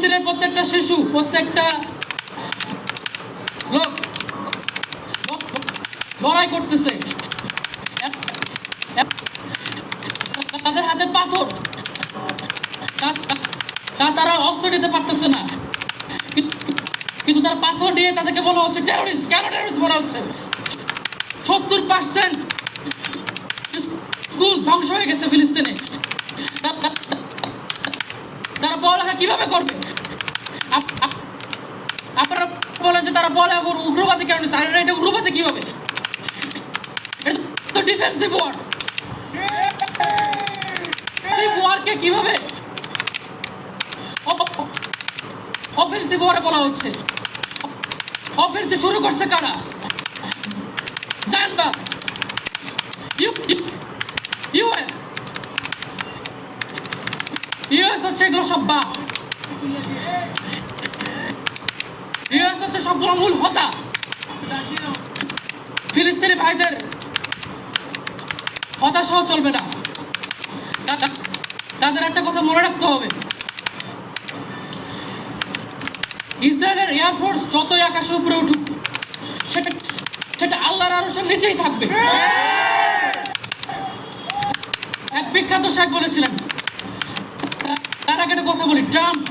ফিলিস্তিনের প্রত্যেকটা শিশু, প্রত্যেকটা লোক লড়াই করতেছে, তাদের হাতে পাথর, তারা অস্ত্র নিতে পারতেছে না, কিন্তু তার পাথর নিয়ে তাদেরকে বলা হচ্ছে টেরোরিস্ট। কেন টেরোরিস্ট বলা হচ্ছে? 70% স্কুল ধ্বংস হয়ে গেছে ফিলিস্তিনে। তারা পড়ালেখা কিভাবে করবে? আপনারা বলেন যে তারা বলে উগ্রবাদী কেন? এটা উগ্রবাদী কিভাবে? এটা তো ডিফেন্সিভ ওয়ার। ওয়ারকে কিভাবে অফেন্সিভ ওয়ারে বলা হচ্ছে? অফেন্সিভ শুরু করছে কারা? জানবা ইউএস হচ্ছে এগুলো সব বাপ। ইউএস হচ্ছে সবগুলো মূল হোতা। ফিলিস্তিনি ভাইদের হতাশাও চলবে না। তাদের একটা কথা মনে রাখতে হবে, ইসরায়েলের এয়ারফোর্স যতই আকাশে উপরে উঠুক, সেটা আল্লাহর আরশের নিচেই থাকবে। এক বিখ্যাত শেখ বলেছিলেন, তার আগে একটা কথা বলি, ট্রাম্প